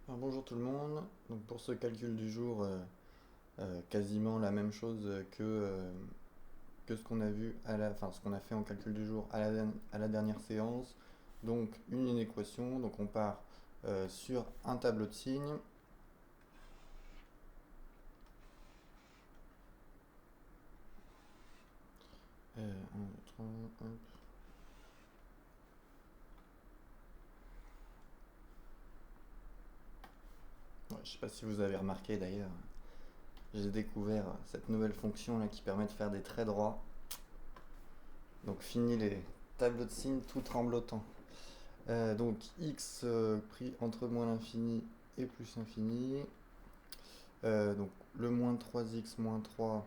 Alors, bonjour tout le monde. Donc pour ce calcul du jour, quasiment la même chose que ce qu'on a vu enfin ce qu'on a fait en calcul du jour à la dernière séance. Donc une équation. Donc on part sur un tableau de signes. Un, deux, trois, hop. Ouais, je sais pas si vous avez remarqué d'ailleurs, j'ai découvert cette nouvelle fonction là qui permet de faire des traits droits. Donc fini les tableaux de signes tout tremblotants. Donc x pris entre moins l'infini et plus l'infini. Donc le moins 3x moins 3,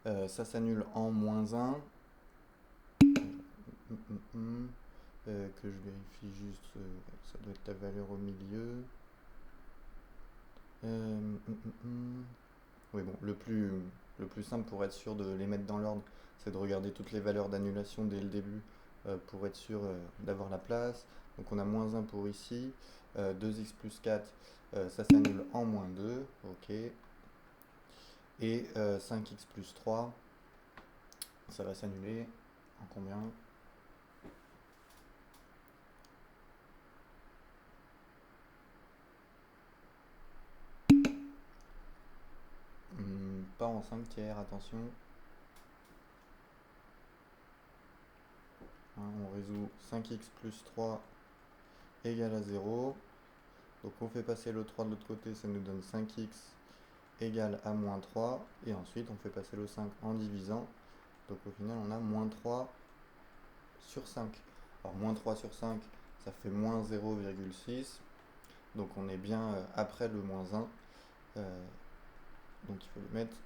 ça s'annule en moins 1. Que je vérifie juste, ça doit être la valeur au milieu. Oui, bon, le plus simple pour être sûr de les mettre dans l'ordre, c'est de regarder toutes les valeurs d'annulation dès le début pour être sûr d'avoir la place. Donc on a moins 1 pour ici, 2x plus 4, ça s'annule en moins 2, ok. Et 5x plus 3, ça va s'annuler en combien? Pas en 5 tiers, attention. Hein, on résout 5x plus 3 égale à 0. Donc on fait passer le 3 de l'autre côté, ça nous donne 5x égale à moins 3. Et ensuite on fait passer le 5 en divisant. Donc au final on a moins 3 sur 5. Alors moins 3 sur 5, ça fait moins 0,6. Donc on est bien après le moins 1. Donc il faut le mettre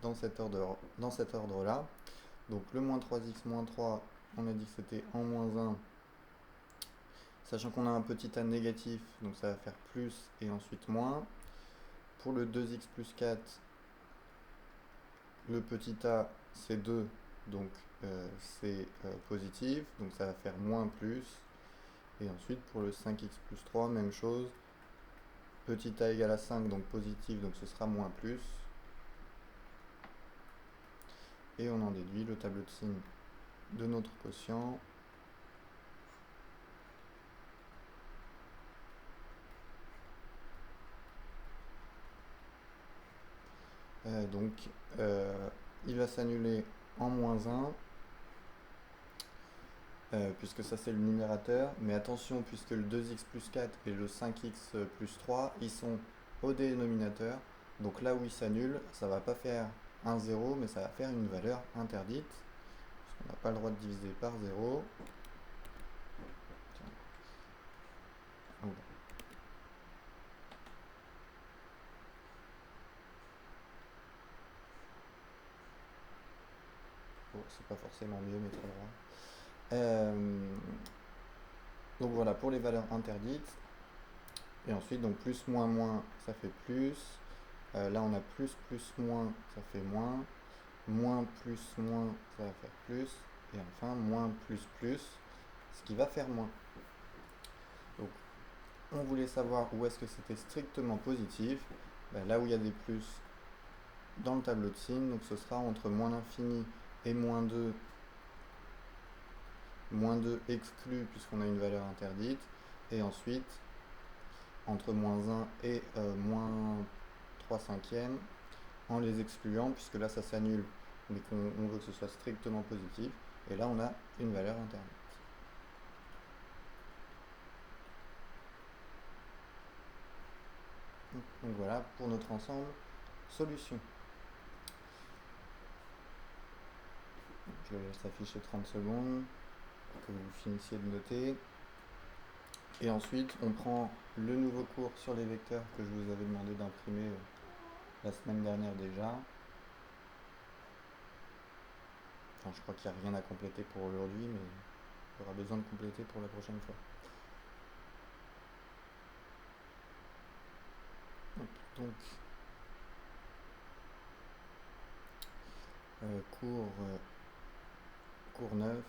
dans cet ordre-là. Donc le moins 3x moins 3, on a dit que c'était en moins 1. Sachant qu'on a un petit a négatif, donc ça va faire plus et ensuite moins. Pour le 2x plus 4, le petit a c'est 2, donc c'est positif, donc ça va faire moins plus. Et ensuite pour le 5x plus 3, même chose. Petit a égale à 5, donc positif, donc ce sera moins plus. Et on en déduit le tableau de signes de notre quotient. Donc il va s'annuler en moins 1, puisque ça c'est le numérateur. Mais attention, puisque le 2x plus 4 et le 5x plus 3, ils sont au dénominateur. Donc là où ils s'annulent, ça va pas faire un 0, mais ça va faire une valeur interdite. Parce qu'on n'a pas le droit de diviser par 0. Donc, oh, c'est pas forcément mieux, mais trop droit. Donc voilà, pour les valeurs interdites. Et ensuite, donc plus, moins, moins, ça fait plus. Là, on a plus, plus, moins, ça fait moins. Moins, plus, moins, ça va faire plus. Et enfin, moins, plus, ce qui va faire moins. Donc, on voulait savoir où est-ce que c'était strictement positif. Ben, là où il y a des plus dans le tableau de signes, donc ce sera entre moins l'infini et moins 2. Moins 2 exclu puisqu'on a une valeur interdite. Et ensuite, entre moins 1 et moins 3 cinquièmes, en les excluant, puisque là ça s'annule, mais qu'on veut que ce soit strictement positif. Et là on a une valeur interne. Donc voilà pour notre ensemble solution. Je laisse afficher 30 secondes pour que vous finissiez de noter. Et ensuite on prend le nouveau cours sur les vecteurs que je vous avais demandé d'imprimer la semaine dernière déjà. Enfin, je crois qu'il n'y a rien à compléter pour aujourd'hui, mais il y aura besoin de compléter pour la prochaine fois. Donc, cours 9.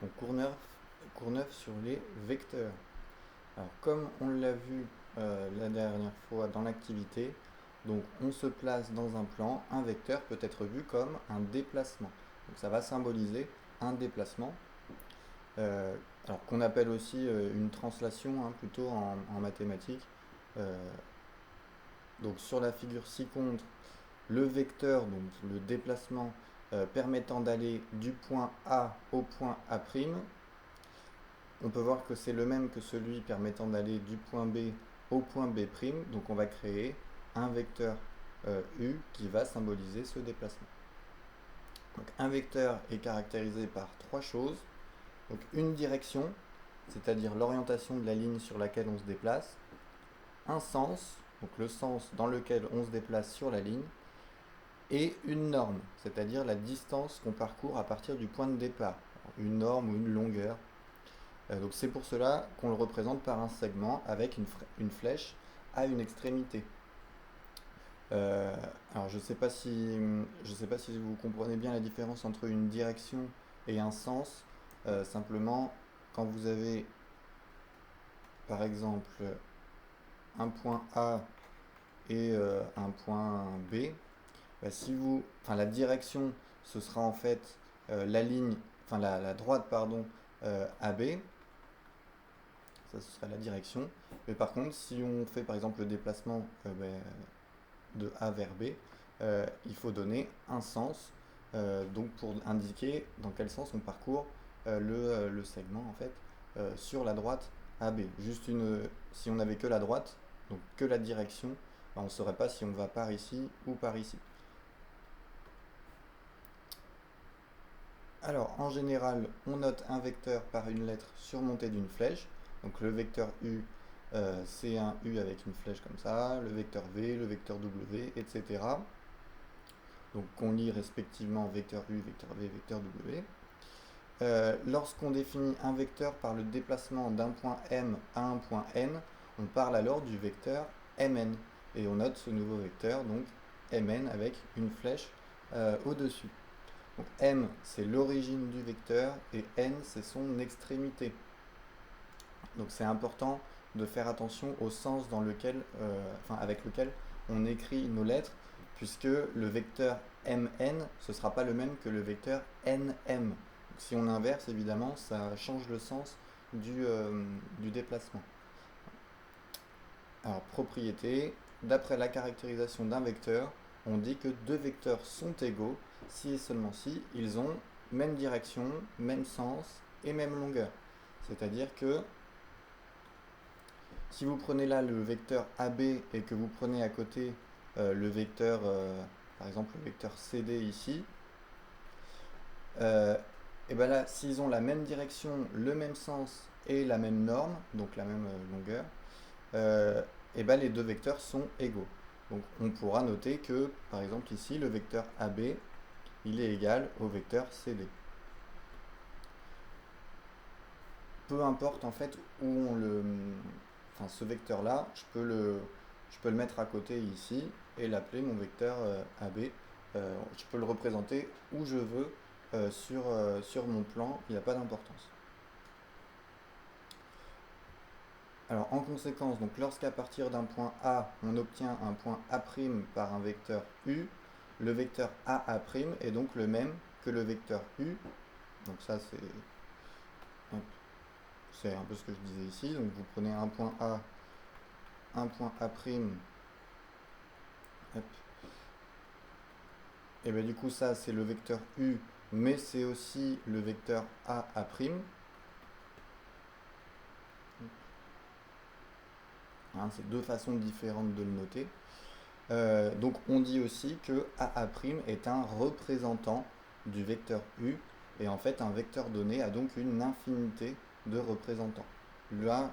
Donc Courneuve sur les vecteurs. Alors comme on l'a vu la dernière fois dans l'activité, donc on se place dans un plan, un vecteur peut être vu comme un déplacement. Donc ça va symboliser un déplacement, euh, alors qu'on appelle aussi une translation plutôt en mathématiques. Euh, donc sur la figure ci-contre, le vecteur, donc le déplacement permettant d'aller du point A au point A', on peut voir que c'est le même que celui permettant d'aller du point B au point B', donc on va créer un vecteur U qui va symboliser ce déplacement. Donc un vecteur est caractérisé par trois choses. Donc une direction, c'est-à-dire l'orientation de la ligne sur laquelle on se déplace, un sens, donc le sens dans lequel on se déplace sur la ligne, et une norme, c'est-à-dire la distance qu'on parcourt à partir du point de départ, une norme ou une longueur. Donc c'est pour cela qu'on le représente par un segment avec une flèche à une extrémité. Euh, alors je sais pas si vous comprenez bien la différence entre une direction et un sens. Simplement, quand vous avez par exemple un point A et un point B, bah, la direction, ce sera en fait la ligne, la droite pardon, AB, ça ce sera la direction. Mais par contre, si on fait par exemple le déplacement de A vers B, il faut donner un sens, donc pour indiquer dans quel sens on parcourt le segment en fait sur la droite AB. Si on n'avait que la droite, donc que la direction, bah, on ne saurait pas si on va par ici ou par ici. Alors, en général, on note un vecteur par une lettre surmontée d'une flèche. Donc, le vecteur U, c'est un U avec une flèche comme ça, le vecteur V, le vecteur W, etc. Donc, on lit respectivement vecteur U, vecteur V, vecteur W. Lorsqu'on définit un vecteur par le déplacement d'un point M à un point N, on parle alors du vecteur Mn. Et on note ce nouveau vecteur, donc Mn, avec une flèche au-dessus. Donc M, c'est l'origine du vecteur et N, c'est son extrémité. Donc c'est important de faire attention au sens avec lequel on écrit nos lettres, puisque le vecteur Mn, ce ne sera pas le même que le vecteur Nm. Donc, si on inverse, évidemment, ça change le sens du déplacement. Alors, propriété, d'après la caractérisation d'un vecteur, on dit que deux vecteurs sont égaux si et seulement si ils ont même direction, même sens et même longueur. C'est-à-dire que si vous prenez là le vecteur AB et que vous prenez à côté le vecteur, par exemple le vecteur CD ici, et bien là, s'ils ont la même direction, le même sens et la même norme, donc la même longueur, et ben les deux vecteurs sont égaux. Donc on pourra noter que, par exemple ici, le vecteur AB, il est égal au vecteur CD. Peu importe en fait où ce vecteur-là, je peux le mettre à côté ici et l'appeler mon vecteur AB. Je peux le représenter où je veux sur mon plan, il n'y a pas d'importance. Alors en conséquence, donc lorsqu'à partir d'un point A, on obtient un point A' par un vecteur U, le vecteur AA' est donc le même que le vecteur U. Donc ça c'est un peu ce que je disais ici. Donc vous prenez un point A, un point A', hop. Et bien du coup ça c'est le vecteur U, mais c'est aussi le vecteur AA'. Hein, c'est deux façons différentes de le noter. Donc on dit aussi que AA' est un représentant du vecteur U, et en fait un vecteur donné a donc une infinité de représentants. Là,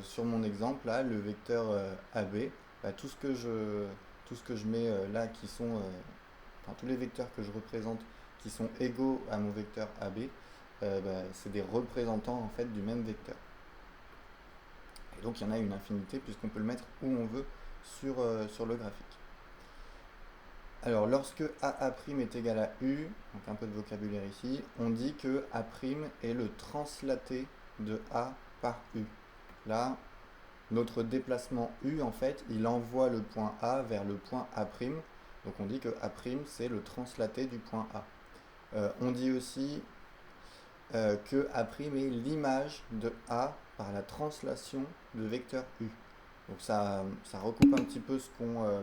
sur mon exemple, là, le vecteur AB, bah, tout ce que je mets là qui sont, tous les vecteurs que je représente qui sont égaux à mon vecteur AB, bah, c'est des représentants en fait du même vecteur. Et donc il y en a une infinité puisqu'on peut le mettre où on veut sur le graphique. Alors, lorsque AA' est égal à U, donc un peu de vocabulaire ici, on dit que A' est le translaté de A par U. Là, notre déplacement U, en fait, il envoie le point A vers le point A'. Donc on dit que A' c'est le translaté du point A. On dit aussi que A' est l'image de A par la translation de vecteur U. Donc ça recoupe un petit peu ce qu'on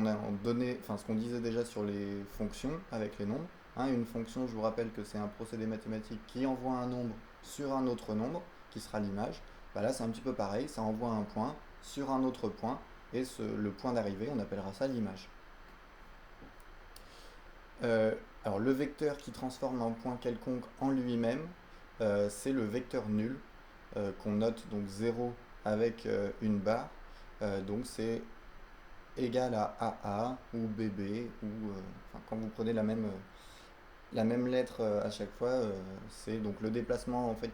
a donné, enfin ce qu'on disait déjà sur les fonctions avec les nombres. Hein, une fonction, je vous rappelle que c'est un procédé mathématique qui envoie un nombre sur un autre nombre, qui sera l'image. Bah là c'est un petit peu pareil, ça envoie un point sur un autre point, et le point d'arrivée, on appellera ça l'image. Euh, alors le vecteur qui transforme un point quelconque en lui-même, c'est le vecteur nul, qu'on note donc 0 avec une barre. Donc c'est égal à AA ou BB, ou enfin, quand vous prenez la même lettre à chaque fois, c'est donc le déplacement en fait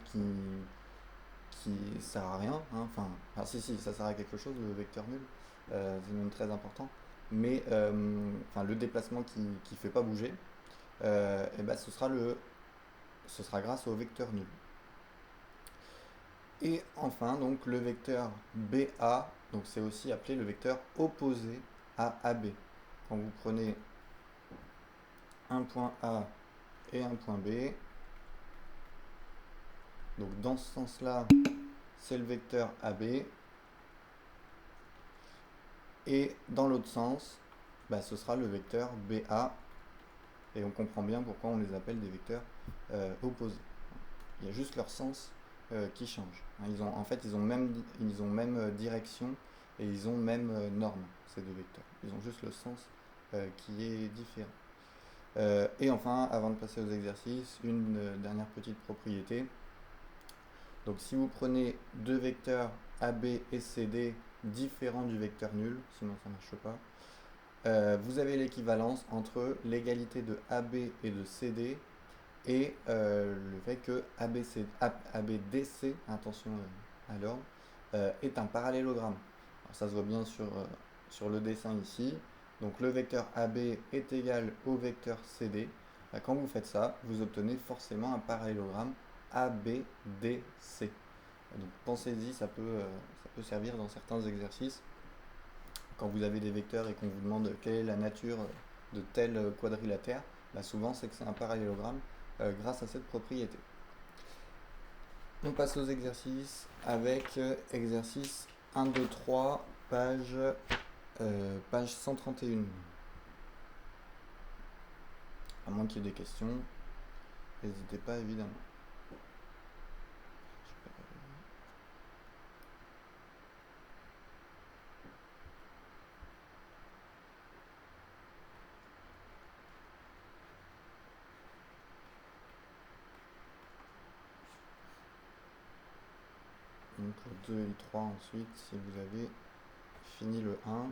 qui sert à rien. Hein. Enfin, si, ça sert à quelque chose, le vecteur nul, c'est même très important. Mais enfin, le déplacement qui fait pas bouger, et ben, ce sera grâce au vecteur nul. Et enfin, donc le vecteur BA, donc c'est aussi appelé le vecteur opposé à AB. Quand vous prenez un point A et un point B, donc dans ce sens-là, c'est le vecteur AB, et dans l'autre sens, bah, ce sera le vecteur BA, et on comprend bien pourquoi on les appelle des vecteurs opposés. Il y a juste leur sens qui change. Hein, en fait, ils ont même direction, et ils ont même norme, ces deux vecteurs. Ils ont juste le sens qui est différent. Et enfin, avant de passer aux exercices, une dernière petite propriété. Donc si vous prenez deux vecteurs AB et CD différents du vecteur nul, sinon ça ne marche pas, vous avez l'équivalence entre l'égalité de AB et de CD et le fait que ABDC, attention à l'ordre, est un parallélogramme. Alors ça se voit bien sur le dessin ici. Donc le vecteur AB est égal au vecteur CD. Quand vous faites ça, vous obtenez forcément un parallélogramme ABDC. Donc pensez-y, ça peut servir dans certains exercices. Quand vous avez des vecteurs et qu'on vous demande quelle est la nature de tel quadrilatère, bah souvent c'est que c'est un parallélogramme grâce à cette propriété. On passe aux exercices avec exercice 1, 2, 3, page 131. À moins qu'il y ait des questions, n'hésitez pas évidemment. Donc le 2 et le 3 ensuite, si vous avez fini le 1.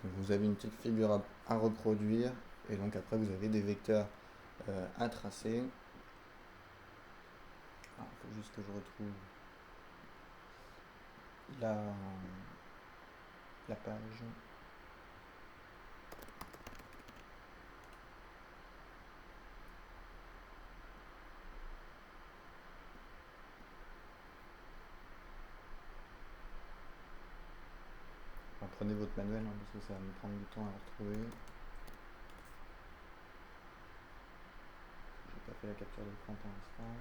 Vous avez une petite figure à reproduire, et donc après vous avez des vecteurs à tracer. Il faut juste que je retrouve la page. Prenez votre manuel, hein, parce que ça va me prendre du temps à le retrouver. J'ai pas fait la capture d'écran pour l'instant.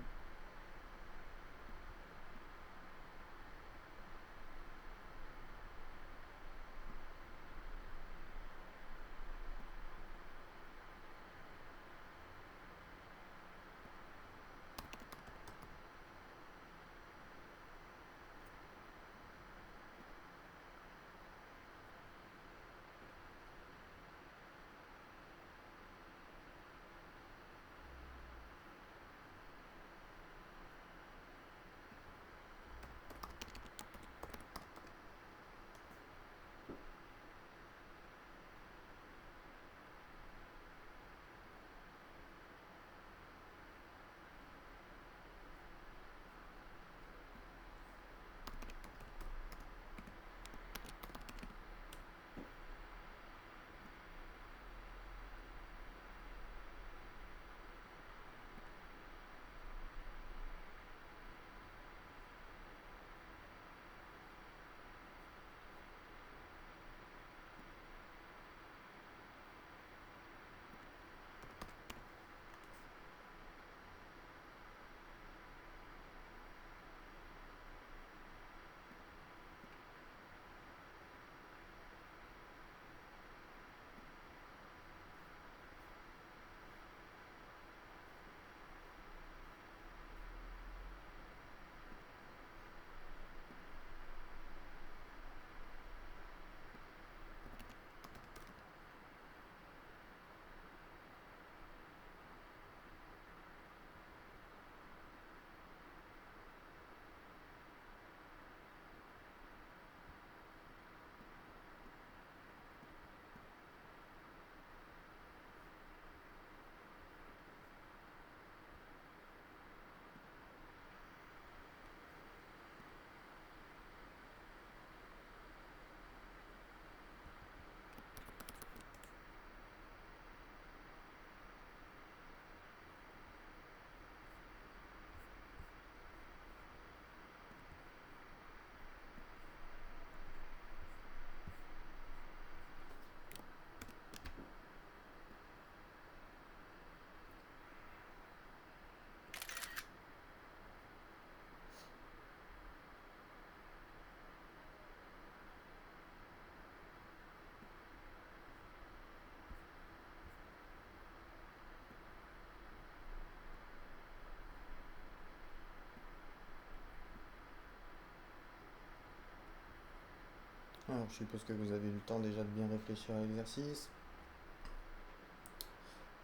Alors, je suppose que vous avez eu le temps déjà de bien réfléchir à l'exercice.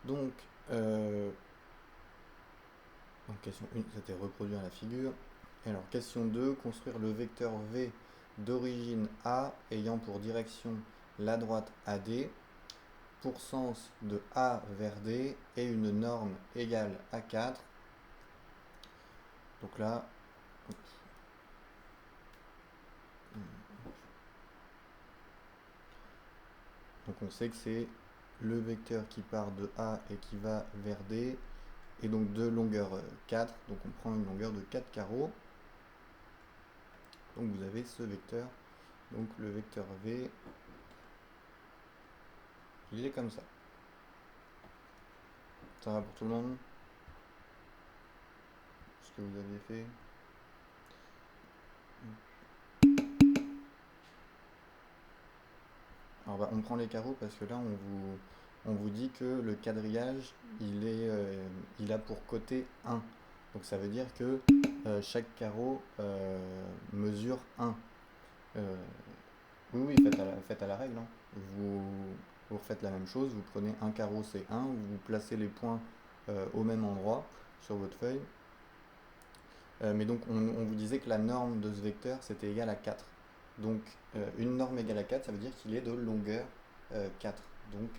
Donc, question 1, c'était reproduire la figure. Alors, question 2, construire le vecteur V d'origine A ayant pour direction la droite AD, pour sens de A vers D et une norme égale à 4. Donc là, donc on sait que c'est le vecteur qui part de A et qui va vers D, et donc de longueur 4, donc on prend une longueur de 4 carreaux. Donc vous avez ce vecteur, donc le vecteur V, il est comme ça. Ça va pour tout le monde? Ce que vous aviez fait? Alors on prend les carreaux parce que là on vous dit que le quadrillage il a pour côté 1. Donc ça veut dire que chaque carreau mesure 1. Oui, faites à la règle. Hein. Vous refaites la même chose, vous prenez un carreau, c'est 1, vous placez les points au même endroit sur votre feuille. Mais donc on vous disait que la norme de ce vecteur c'était égal à 4. Donc une norme égale à 4, ça veut dire qu'il est de longueur 4. Donc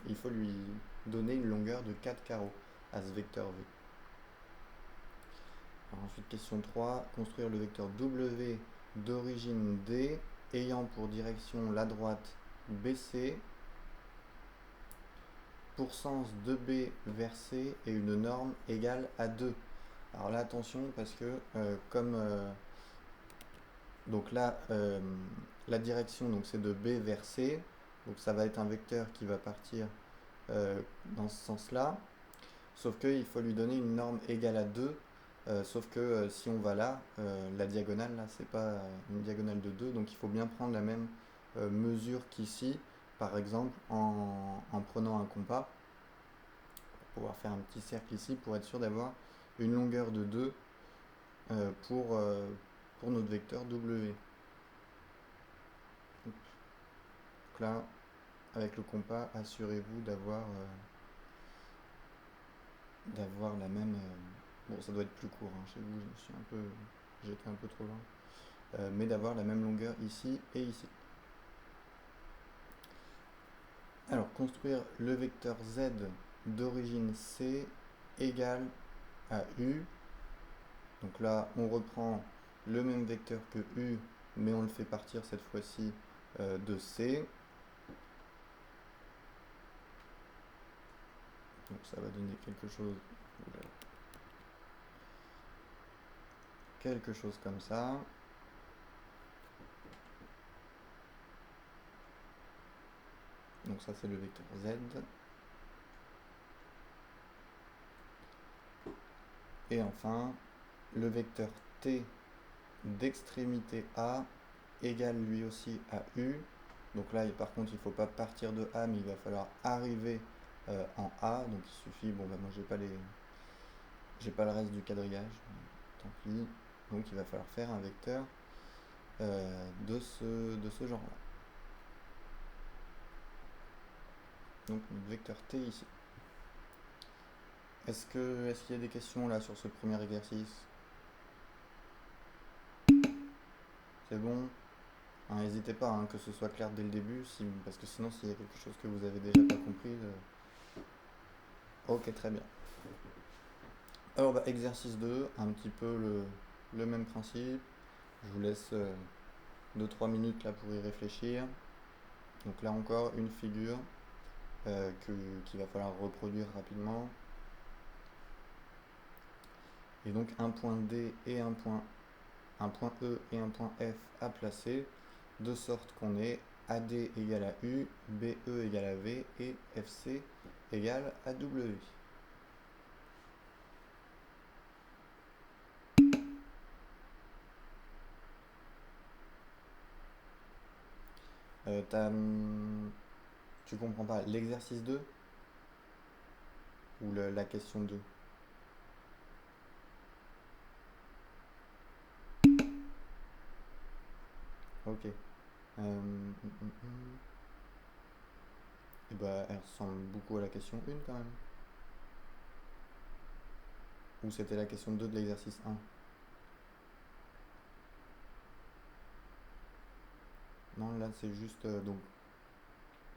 il faut lui donner une longueur de 4 carreaux à ce vecteur V. Alors ensuite, question 3, construire le vecteur W d'origine D ayant pour direction la droite BC, pour sens de B vers C et une norme égale à 2. Alors là, attention, parce que donc là, la direction c'est de B vers C, donc ça va être un vecteur qui va partir dans ce sens-là, sauf qu'il faut lui donner une norme égale à 2, sauf que si on va là, la diagonale, là, c'est pas une diagonale de 2, donc il faut bien prendre la même mesure qu'ici, par exemple en prenant un compas, pour pouvoir faire un petit cercle ici, pour être sûr d'avoir une longueur de 2 pour notre vecteur W. Donc là, avec le compas, assurez-vous d'avoir la même... bon, ça doit être plus court, hein, chez vous, j'étais un peu trop loin. Mais d'avoir la même longueur ici et ici. Alors, construire le vecteur Z d'origine C égale à U. Donc là, on reprend le même vecteur que U, mais on le fait partir cette fois-ci de C. Donc ça va donner quelque chose comme ça. Donc ça c'est le vecteur Z. Et enfin, le vecteur T d'extrémité A égale lui aussi à U. Donc là, par contre, il ne faut pas partir de A, mais il va falloir arriver en A. Donc il suffit, bon bah moi j'ai pas le reste du quadrillage, tant pis. Donc il va falloir faire un vecteur de ce genre-là. Donc notre vecteur T ici. Est-ce qu'il y a des questions là sur ce premier exercice? C'est bon? N'hésitez pas que ce soit clair dès le début, parce que sinon s'il y a quelque chose que vous avez déjà pas compris... Ok, très bien. Alors exercice 2, un petit peu le même principe. Je vous laisse 2-3 minutes là pour y réfléchir. Donc là encore une figure qu'il va falloir reproduire rapidement. Et donc un point D et un point E et un point F à placer, de sorte qu'on ait AD égale à U, BE égale à V et FC égale à W. Tu comprends pas l'exercice 2 ou la question 2? Ok. Et bah, elle ressemble beaucoup à la question 1 quand même. Ou c'était la question 2 de l'exercice 1? Non, là c'est juste donc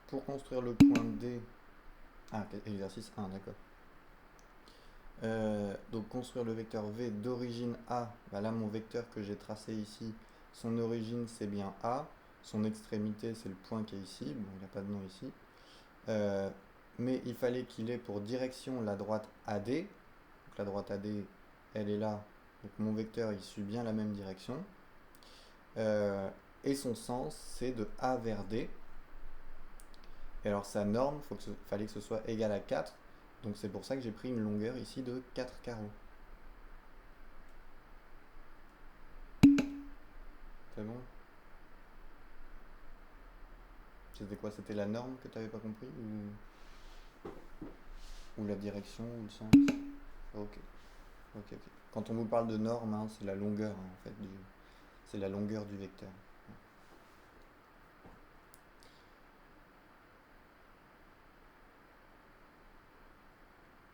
pour construire le point D. Ah, exercice 1, d'accord. Donc construire le vecteur V d'origine A. Bah là, mon vecteur que j'ai tracé ici, son origine c'est bien A. Son extrémité c'est le point qui est ici. Bon, il n'a pas de nom ici. Mais il fallait qu'il ait pour direction la droite AD. Donc la droite AD, elle est là. Donc mon vecteur il suit bien la même direction. Et son sens c'est de A vers D. Et alors sa norme, fallait que ce soit égal à 4. Donc c'est pour ça que j'ai pris une longueur ici de 4 carreaux. C'est bon? C'était quoi? C'était la norme que tu n'avais pas compris ou la direction ou le sens? Ok, ok, ok. Quand on vous parle de norme, hein, c'est la longueur hein, en fait c'est la longueur du vecteur.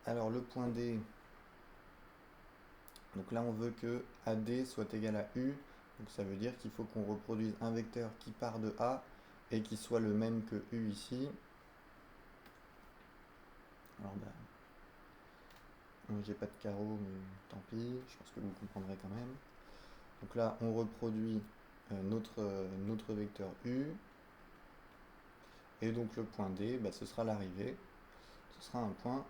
Alors le point D, donc là on veut que AD soit égal à U, donc ça veut dire qu'il faut qu'on reproduise un vecteur qui part de A et qui soit le même que U ici. Alors bah, j'ai pas de carreau mais tant pis, je pense que vous comprendrez quand même. Donc là on reproduit notre vecteur U, et donc le point D, bah, ce sera l'arrivée, ce sera un point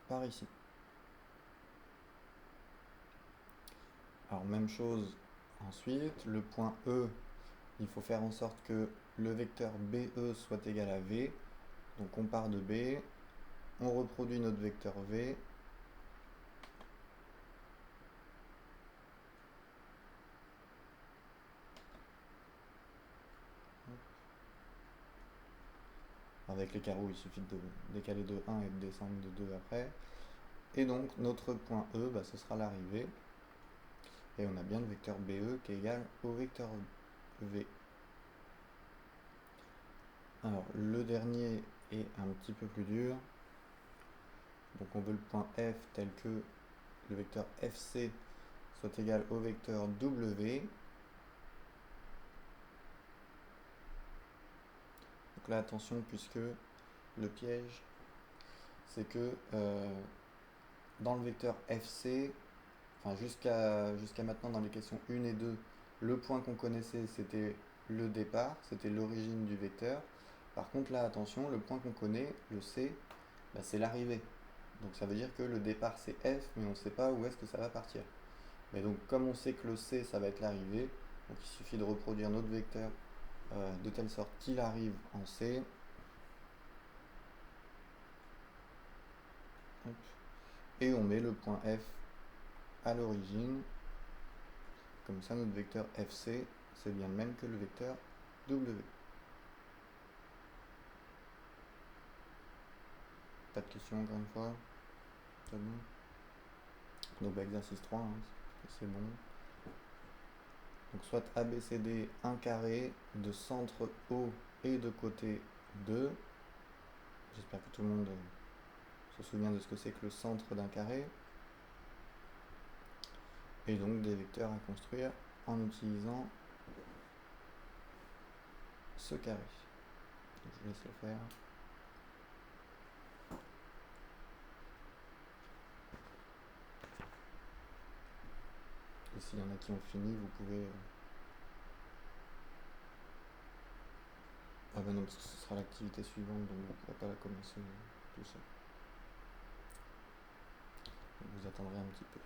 par ici. Alors même chose ensuite, le point E, il faut faire en sorte que le vecteur BE soit égal à V. Donc on part de B, on reproduit notre vecteur V. Avec les carreaux, il suffit de décaler de 1 et de descendre de 2 après. Et donc notre point E, bah, ce sera l'arrivée. Et on a bien le vecteur BE qui est égal au vecteur V. Alors le dernier est un petit peu plus dur. Donc on veut le point F tel que le vecteur FC soit égal au vecteur W. Donc là attention, puisque le piège c'est que dans le vecteur FC, enfin jusqu'à maintenant dans les questions 1 et 2, le point qu'on connaissait c'était le départ, c'était l'origine du vecteur. Par contre là attention, le point qu'on connaît, le C, bah, c'est l'arrivée. Donc ça veut dire que le départ c'est F, mais on ne sait pas où est-ce que ça va partir. Mais donc comme on sait que le C ça va être l'arrivée, donc il suffit de reproduire notre vecteur de telle sorte qu'il arrive en C. Et on met le point F à l'origine. Comme ça notre vecteur FC c'est bien le même que le vecteur W. Pas de questions encore une fois? C'est bon? Donc bah, exercice 3, hein, c'est bon. Donc soit ABCD 1 carré de centre O et de côté 2. J'espère que tout le monde se souvient de ce que c'est que le centre d'un carré. Et donc des vecteurs à construire en utilisant ce carré. Donc je laisse le faire. Et s'il y en a qui ont fini, vous pouvez... Ah bah non, parce que ce sera l'activité suivante, donc vous ne pourrez pas la commencer tout seul. Donc vous attendrez un petit peu.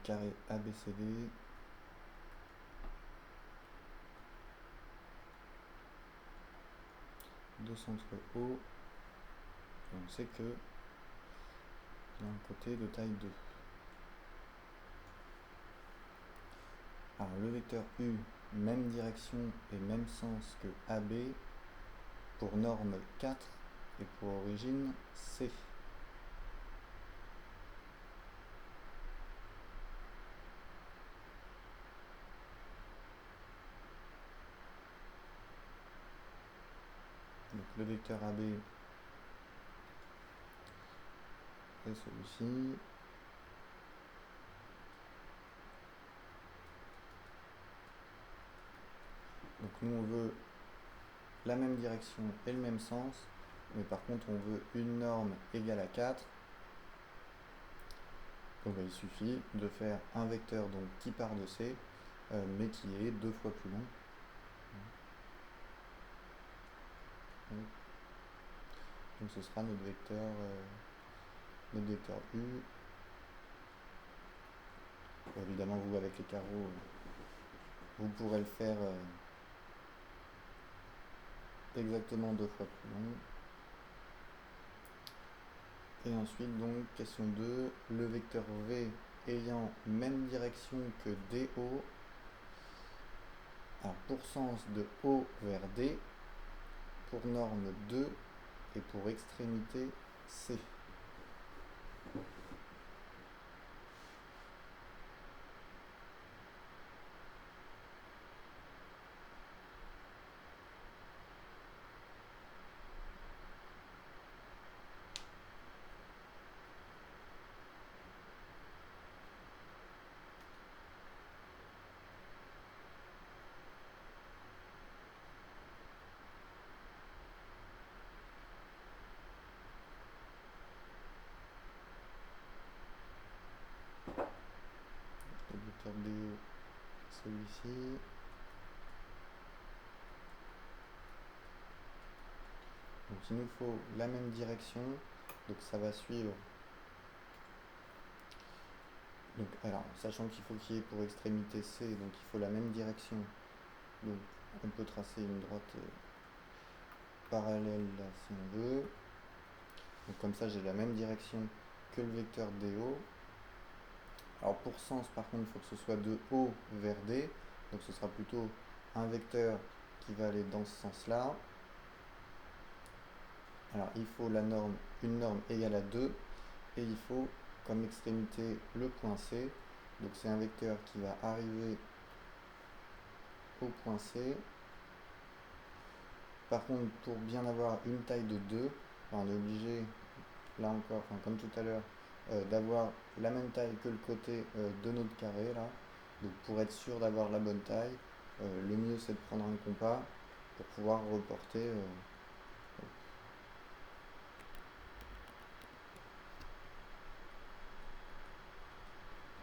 carré ABCD. Deux centres O. Et on sait que il y a un côté de taille 2. Alors le vecteur U, même direction et même sens que AB pour norme 4 et pour origine C. Donc le vecteur AB est celui-ci. Donc nous on veut la même direction et le même sens, mais par contre on veut une norme égale à 4. Donc il suffit de faire un vecteur donc, qui part de C, mais qui est 2 fois plus long. Donc ce sera notre vecteur U. Bon, évidemment vous avec les carreaux, vous pourrez le faire exactement 2 fois plus long. Et ensuite donc question 2, le vecteur V ayant même direction que DO, alors pour sens de O vers D, pour norme 2 et pour extrémité C. Le vecteur DO, celui-ci. Donc il nous faut la même direction, donc ça va suivre. Donc alors, sachant qu'il faut qu'il y ait pour extrémité C, donc il faut la même direction. Donc on peut tracer une droite parallèle là si on veut. Donc comme ça j'ai la même direction que le vecteur DO. Alors pour sens par contre il faut que ce soit de O vers D, donc ce sera plutôt un vecteur qui va aller dans ce sens là. Alors il faut une norme égale à 2 et il faut comme extrémité le point C, donc c'est un vecteur qui va arriver au point C. Par contre pour bien avoir une taille de 2, on est obligé là encore, comme tout à l'heure, d'avoir la même taille que le côté de notre carré là. Donc pour être sûr d'avoir la bonne taille, le mieux c'est de prendre un compas pour pouvoir reporter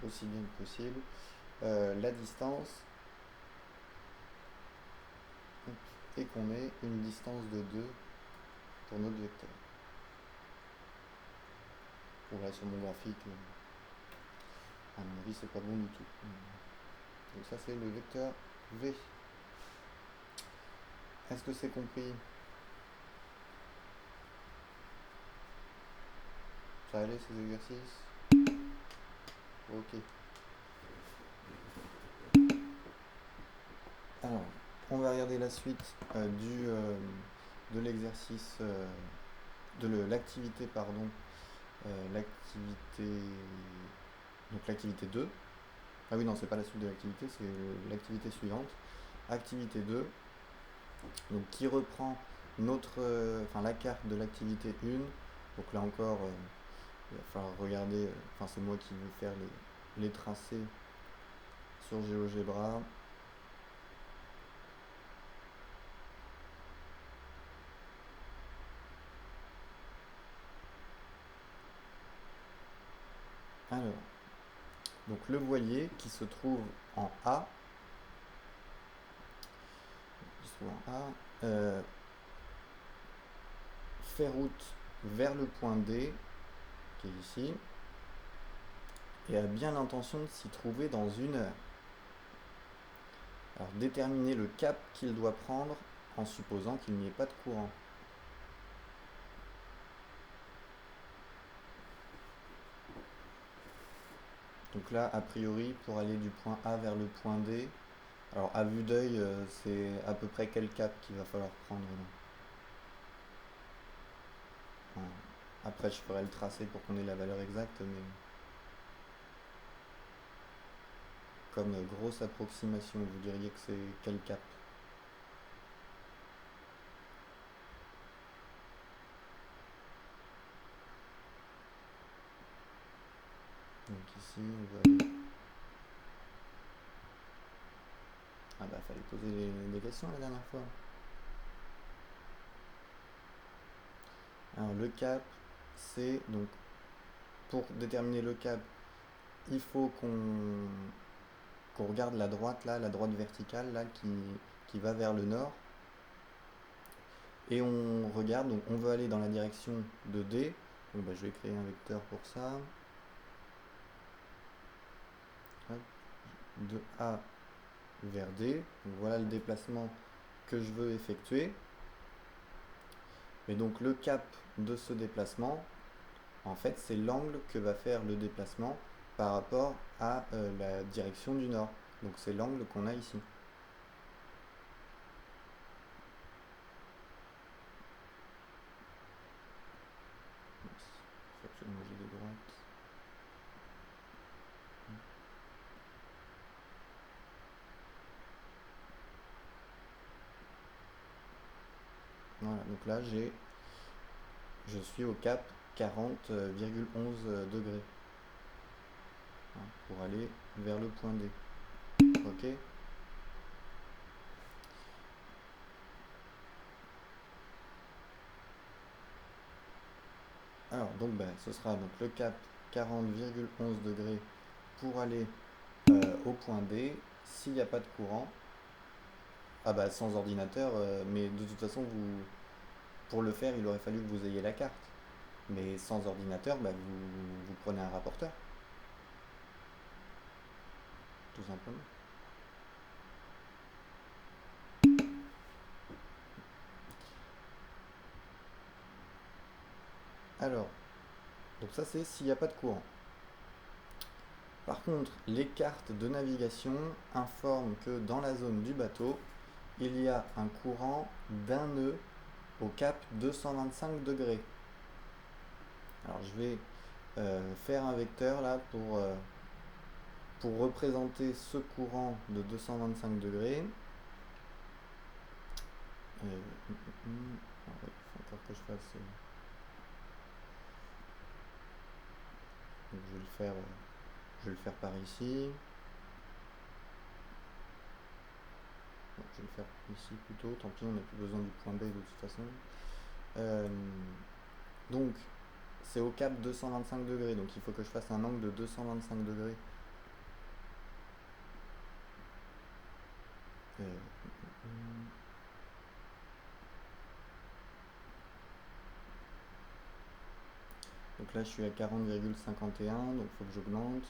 aussi bien que possible la distance et qu'on ait une distance de 2 pour notre vecteur. Bon là sur mon graphique, à mon avis c'est pas bon du tout. Donc ça c'est le vecteur V. Est-ce que c'est compris? Ça allait ces exercices? Ok. Alors, on va regarder la suite de l'exercice, de l'activité, pardon, l'activité 2. Ah oui, non, c'est pas la suite de l'activité, c'est l'activité suivante. Activité 2, donc qui reprend la carte de l'activité 1. Donc là encore, il va falloir regarder, c'est moi qui vais faire les tracés sur GeoGebra. Alors, donc le voilier qui se trouve en A, fait route vers le point D, qui est ici, et a bien l'intention de s'y trouver dans 1 heure. Alors déterminer le cap qu'il doit prendre en supposant qu'il n'y ait pas de courant. Donc là, a priori, pour aller du point A vers le point D, alors à vue d'œil, c'est à peu près quel cap qu'il va falloir prendre là. Enfin, après, je ferai le tracé pour qu'on ait la valeur exacte, mais comme grosse approximation, vous diriez que c'est quel cap? Donc ici, on va aller... Ah bah, fallait poser des questions la dernière fois. Alors le cap, c'est donc pour déterminer le cap, il faut qu'on regarde la droite là, la droite verticale là qui va vers le nord. Et on regarde, donc on veut aller dans la direction de D. Donc bah, je vais créer un vecteur pour ça. Hop, de A vers D. Donc voilà le déplacement que je veux effectuer. Et donc le cap de ce déplacement, en fait, c'est l'angle que va faire le déplacement par rapport à la direction du nord. Donc c'est l'angle qu'on a ici. Faut absolument que j'ai des droites. Voilà, donc là je suis au cap 40,11 degrés, hein, pour aller vers le point D. Ok. Alors donc ce sera donc le cap 40,11 degrés pour aller au point D. S'il n'y a pas de courant, ah bah sans ordinateur, mais de toute façon pour le faire il aurait fallu que vous ayez la carte. Mais sans ordinateur, bah, vous prenez un rapporteur, tout simplement. Alors, donc ça c'est s'il n'y a pas de courant. Par contre, les cartes de navigation informent que dans la zone du bateau, il y a un courant d'un nœud au cap 225 degrés. Alors je vais faire un vecteur là pour représenter ce courant de 225 degrés. Il faut encore que je fasse... donc je vais le faire par ici. Donc, je vais le faire ici plutôt, tant pis, on n'a plus besoin du point B de toute façon. Donc c'est au cap 225 degrés, donc il faut que je fasse un angle de 225 degrés. Donc là je suis à 40,51, donc il faut que j'augmente.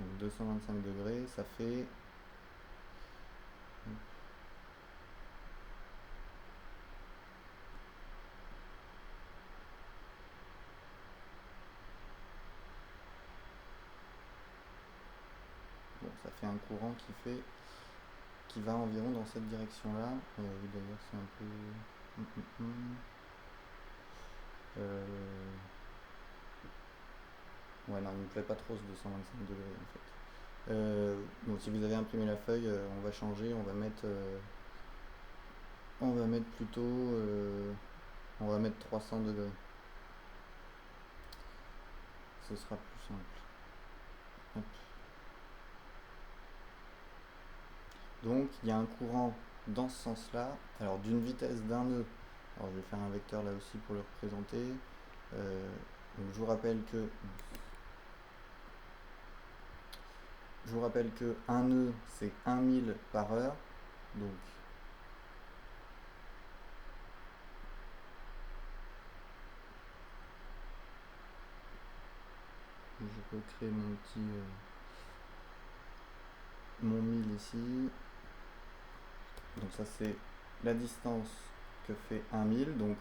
Donc 225 degrés, ça fait... Bon, ça fait un courant qui va environ dans cette direction-là. D'ailleurs c'est un peu... Ouais, non, il me plaît pas trop ce 225 degrés en fait. Donc si vous avez imprimé la feuille, on va changer, on va mettre plutôt, on va mettre 300 degrés. Ce sera plus simple. Hop. Donc il y a un courant dans ce sens-là, alors d'une vitesse d'un nœud. Alors je vais faire un vecteur là aussi pour le représenter. Donc je vous rappelle que un nœud c'est 1000 par heure. Donc recréer mon petit mon 1000 ici. Donc ça c'est la distance que fait un 1000. Donc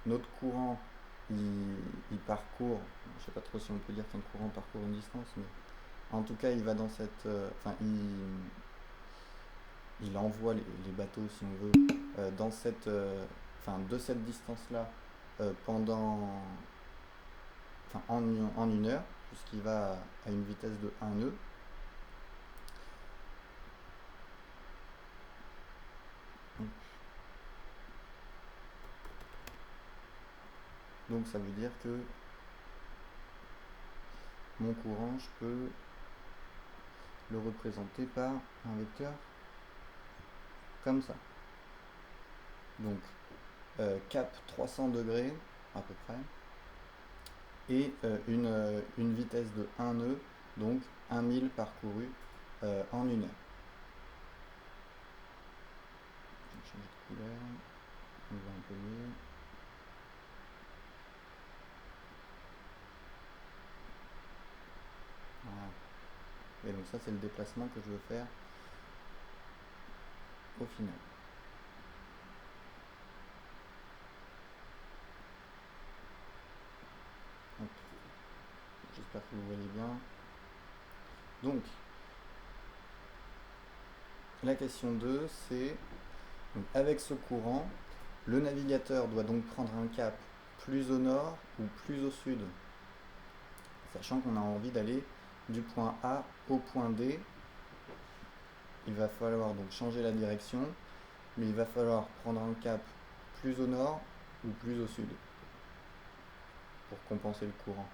notre courant il parcourt, je sais pas trop si on peut dire qu'un courant parcourt une distance, mais en tout cas il va dans cette, il envoie les bateaux si on veut dans cette, de cette distance là pendant, en une heure, puisqu'il va à une vitesse de 1 nœud. Donc ça veut dire que mon courant, je peux le représenter par un vecteur comme ça. Donc cap 300 degrés à peu près, et une vitesse de 1 nœud, donc 1000 parcouru en une heure. Je vais changer de couleur, on va un peu mieux. Voilà. Et donc ça c'est le déplacement que je veux faire au final. J'espère que vous voyez bien. Donc, la question 2, c'est, avec ce courant, le navigateur doit donc prendre un cap plus au nord ou plus au sud, sachant qu'on a envie d'aller du point A au point D. Il va falloir donc changer la direction, mais il va falloir prendre un cap plus au nord ou plus au sud pour compenser le courant.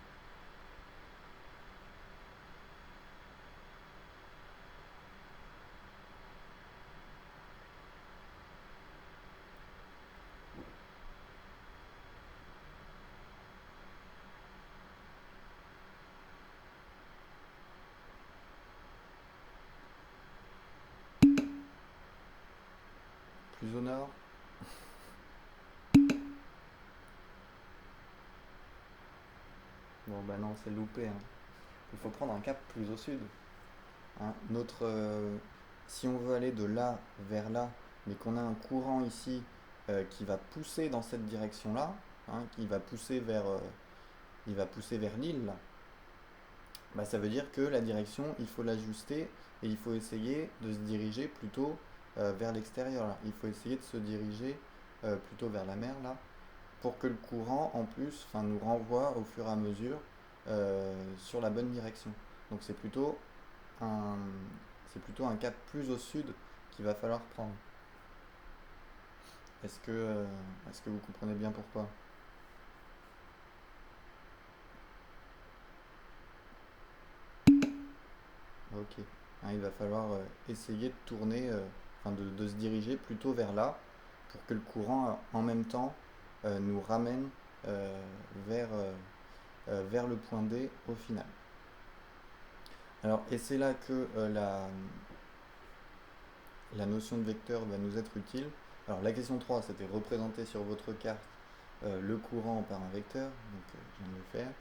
Plus au nord. Bon bah non, c'est loupé, hein. Il faut prendre un cap plus au sud. Hein. Si on veut aller de là vers là, mais qu'on a un courant ici qui va pousser dans cette direction-là, hein, qui va pousser vers, l'île, là, bah, ça veut dire que la direction, il faut l'ajuster et il faut essayer de se diriger plutôt vers l'extérieur, là. Il faut essayer de se diriger plutôt vers la mer, là, pour que le courant, en plus, nous renvoie au fur et à mesure sur la bonne direction. Donc un, c'est plutôt un cap plus au sud qu'il va falloir prendre. Est-ce que vous comprenez bien pourquoi? Ok. Hein, il va falloir essayer de tourner, de se diriger plutôt vers là pour que le courant, en même temps, nous ramène euh, vers, vers le point D au final. Alors, et c'est là que la notion de vecteur va nous être utile. Alors, la question 3, c'était représenter sur votre carte le courant par un vecteur. Donc, je viens de le faire.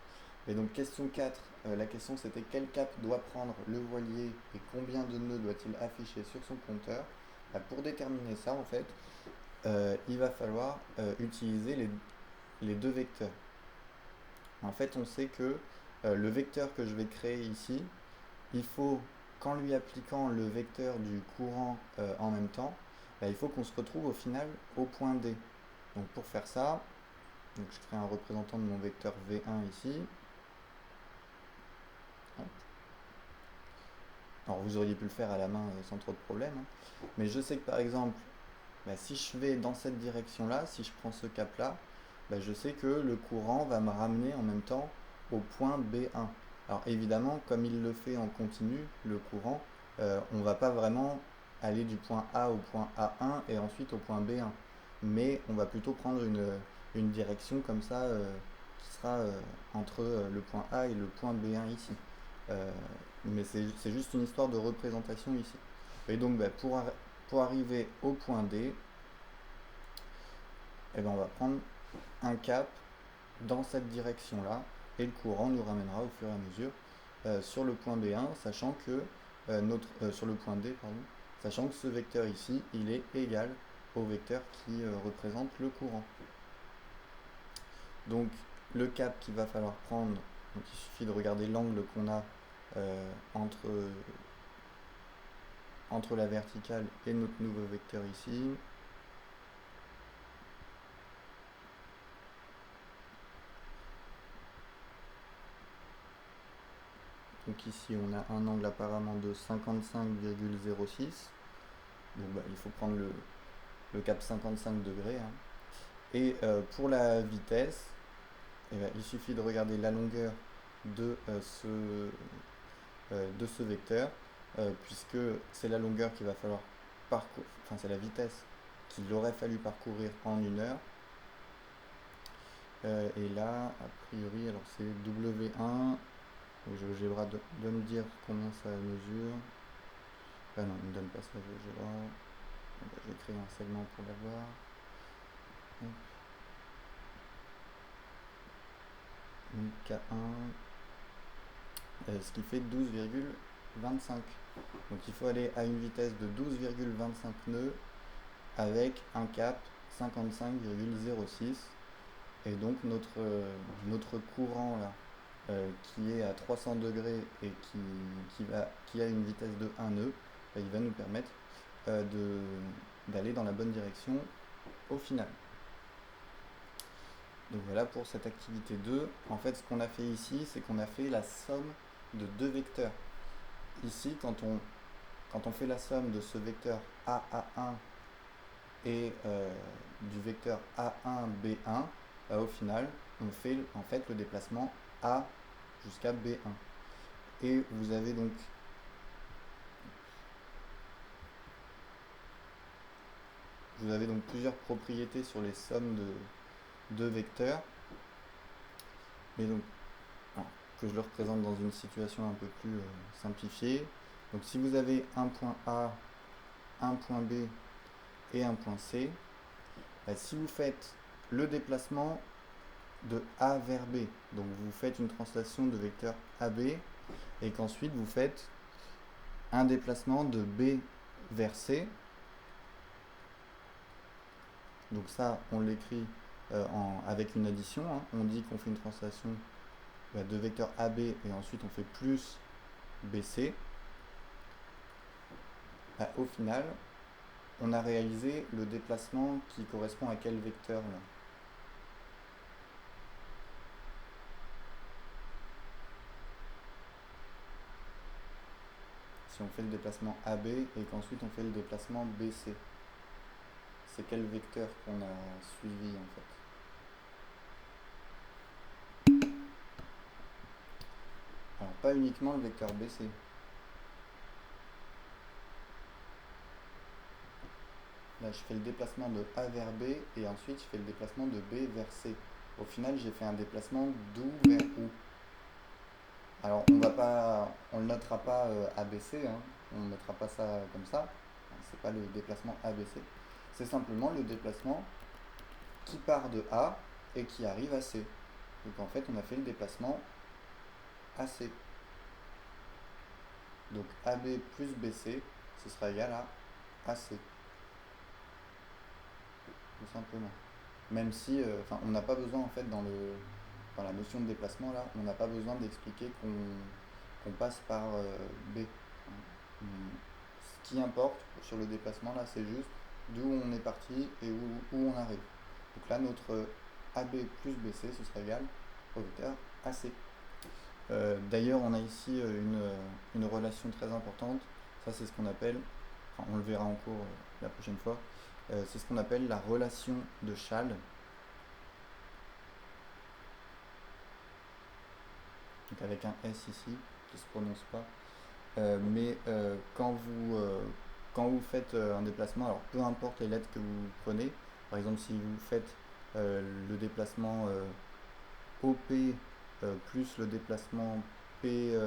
Et donc, question 4, la question c'était quel cap doit prendre le voilier et combien de nœuds doit-il afficher sur son compteur. Bah, pour déterminer ça, en fait, il va falloir utiliser les deux vecteurs. En fait, on sait que le vecteur que je vais créer ici, il faut, qu'en lui appliquant le vecteur du courant en même temps, bah, il faut qu'on se retrouve au final au point D. Donc pour faire ça, donc je crée un représentant de mon vecteur V1 ici. Alors vous auriez pu le faire à la main sans trop de problème, hein. Mais je sais que par exemple, bah, si je vais dans cette direction-là, si je prends ce cap-là, bah, je sais que le courant va me ramener en même temps au point B1. Alors évidemment, comme il le fait en continu, le courant, on ne va pas vraiment aller du point A au point A1 et ensuite au point B1. Mais on va plutôt prendre une direction comme ça qui sera entre le point A et le point B1 ici. Euh, mais c'est juste une histoire de représentation ici. Et donc bah, pour arriver au point D, eh ben, on va prendre un cap dans cette direction-là et le courant nous ramènera au fur et à mesure sur le point B1, sachant que sur le point D, pardon, sachant que ce vecteur ici, il est égal au vecteur qui représente le courant. Donc le cap qu'il va falloir prendre, donc il suffit de regarder l'angle qu'on a entre la verticale et notre nouveau vecteur ici. Donc ici on a un angle apparemment de 55,06. Donc il faut prendre le cap 55 degrés. Hein. Et pour la vitesse, il suffit de regarder la longueur de ce vecteur, puisque c'est la longueur qu'il va falloir parcourir, enfin c'est la vitesse qu'il aurait fallu parcourir en 1 heure. Et là, a priori, alors c'est W1. GeoGebra doit me dire combien ça mesure. Ah non, il ne me donne pas ça, GeoGebra. Je vais créer un segment pour l'avoir. K1, ce qui fait 12,25. Donc il faut aller à une vitesse de 12,25 nœuds avec un cap 55,06. Et donc notre courant là, qui est à 300 degrés et qui a une vitesse de 1 nœud, il va nous permettre d'aller dans la bonne direction au final. Donc voilà pour cette activité 2. En fait, ce qu'on a fait ici, c'est qu'on a fait la somme de deux vecteurs. Ici, quand on fait la somme de ce vecteur AA1 et du vecteur A1B1, au final, on fait en fait le déplacement A jusqu'à B1. Et vous avez donc plusieurs propriétés sur les sommes de deux vecteurs. Mais donc, que je le représente dans une situation un peu plus simplifiée. Donc si vous avez un point A, un point B et un point C, si vous faites le déplacement de A vers B, donc vous faites une translation de vecteur AB, et qu'ensuite vous faites un déplacement de B vers C, donc ça on l'écrit avec une addition, hein. On dit qu'on fait une translation de vecteur AB et ensuite on fait plus BC. Au final, on a réalisé le déplacement qui correspond à quel vecteur là? Si on fait le déplacement AB et qu'ensuite on fait le déplacement BC, c'est quel vecteur qu'on a suivi en fait? Alors pas uniquement le vecteur BC. Là je fais le déplacement de A vers B et ensuite je fais le déplacement de B vers C. Au final j'ai fait un déplacement d'où vers où. Alors on le notera pas ABC, hein. On ne mettra pas ça comme ça. C'est pas le déplacement ABC. C'est simplement le déplacement qui part de A et qui arrive à C. Donc en fait on a fait le déplacement AC. Donc AB plus BC, ce sera égal à AC. Tout simplement. Même si on n'a pas besoin en fait dans la notion de déplacement là, on n'a pas besoin d'expliquer qu'on passe par B. Ce qui importe sur le déplacement là, c'est juste d'où on est parti et où on arrive. Donc là notre AB plus BC, ce sera égal au vecteur AC. D'ailleurs on a ici une relation très importante. Ça c'est ce qu'on appelle, on le verra en cours la prochaine fois, c'est ce qu'on appelle la relation de Schall. Donc avec un S ici, qui ne se prononce pas. Mais quand vous faites un déplacement, alors peu importe les lettres que vous prenez, par exemple si vous faites le déplacement OP plus le déplacement PS,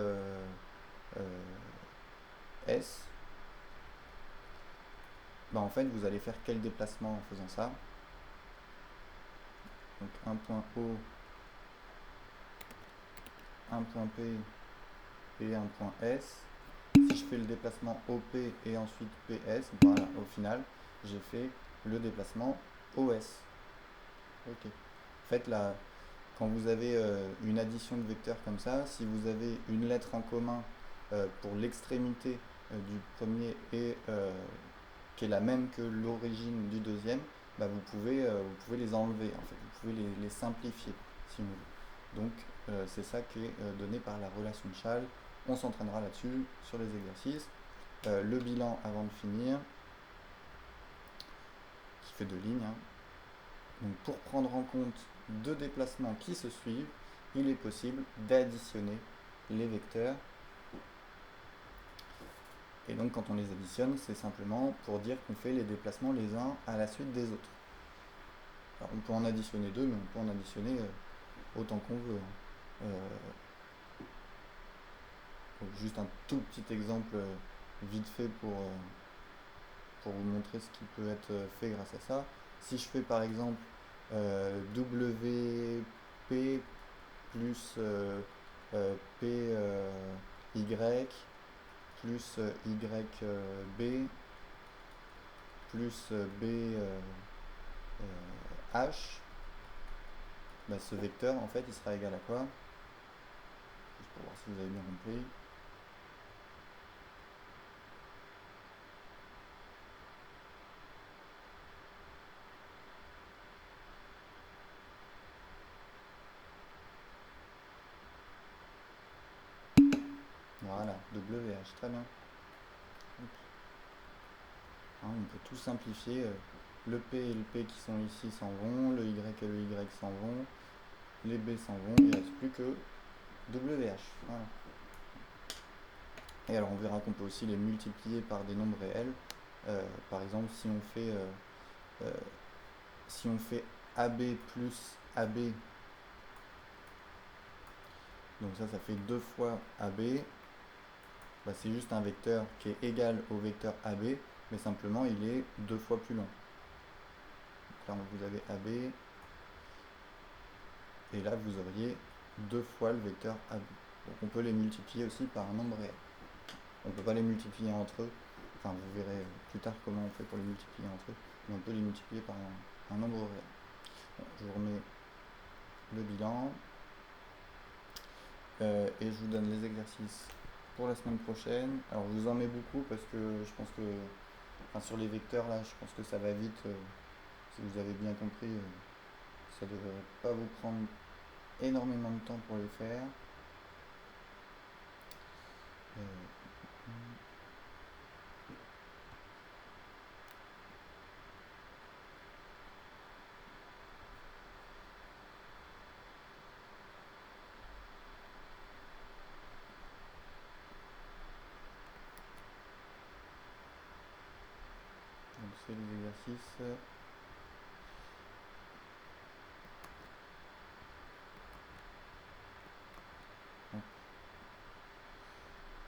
en fait vous allez faire quel déplacement en faisant ça? Donc un point O, un point P et un point S. Si je fais le déplacement OP et ensuite PS, voilà, au final, j'ai fait le déplacement OS. Ok. En fait, là, quand vous avez une addition de vecteurs comme ça, si vous avez une lettre en commun pour l'extrémité du premier et qui est la même que l'origine du deuxième, bah, vous pouvez les enlever, en fait, vous pouvez les simplifier si vous voulez. Donc c'est ça qui est donné par la relation de Chasles. On s'entraînera là-dessus sur les exercices. Le bilan avant de finir, qui fait deux lignes, hein. Donc pour prendre en compte deux déplacements qui se suivent, il est possible d'additionner les vecteurs. Et donc quand on les additionne, c'est simplement pour dire qu'on fait les déplacements les uns à la suite des autres. Alors on peut en additionner deux, mais on peut en additionner autant qu'on veut, hein. Juste un tout petit exemple vite fait pour vous montrer ce qui peut être fait grâce à ça. Si je fais par exemple WP plus PY plus YB plus BH, bah, ce vecteur en fait il sera égal à quoi? Juste pour voir si vous avez bien compris. Voilà, WH, très bien. Hein, on peut tout simplifier. Le P et le P qui sont ici s'en vont, le Y et le Y s'en vont, les B s'en vont, il ne reste plus que WH. Voilà. Et alors on verra qu'on peut aussi les multiplier par des nombres réels. Par exemple, si on fait AB plus AB, donc ça fait 2 fois AB, bah, c'est juste un vecteur qui est égal au vecteur AB, mais simplement il est 2 fois plus long. Donc là vous avez AB, et là vous auriez 2 fois le vecteur AB. Donc on peut les multiplier aussi par un nombre réel. On ne peut pas les multiplier entre eux, enfin vous verrez plus tard comment on fait pour les multiplier entre eux, mais on peut les multiplier par un nombre réel. Bon, je vous remets le bilan, et je vous donne les exercices pour la semaine prochaine. Alors je vous en mets beaucoup parce que je pense que, enfin, sur les vecteurs là, je pense que ça va vite. Si vous avez bien compris, ça ne devrait pas vous prendre énormément de temps pour les faire. Donc c'est les exercices.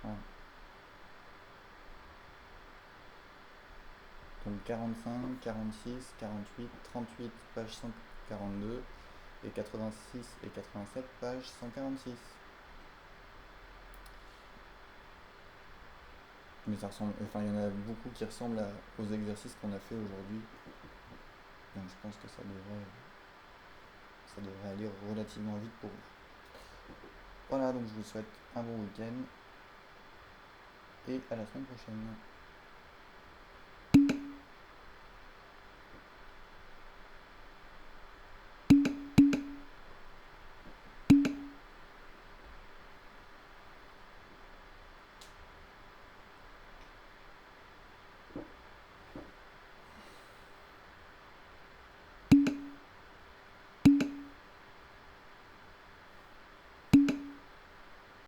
Voilà. Donc 45, 46, 48, 38, page 142, et 86 et 87, page 146. Mais ça ressemble, enfin il y en a beaucoup qui ressemblent aux exercices qu'on a fait aujourd'hui. Donc je pense que ça devrait aller relativement vite pour vous. Voilà, donc je vous souhaite un bon week-end et à la semaine prochaine.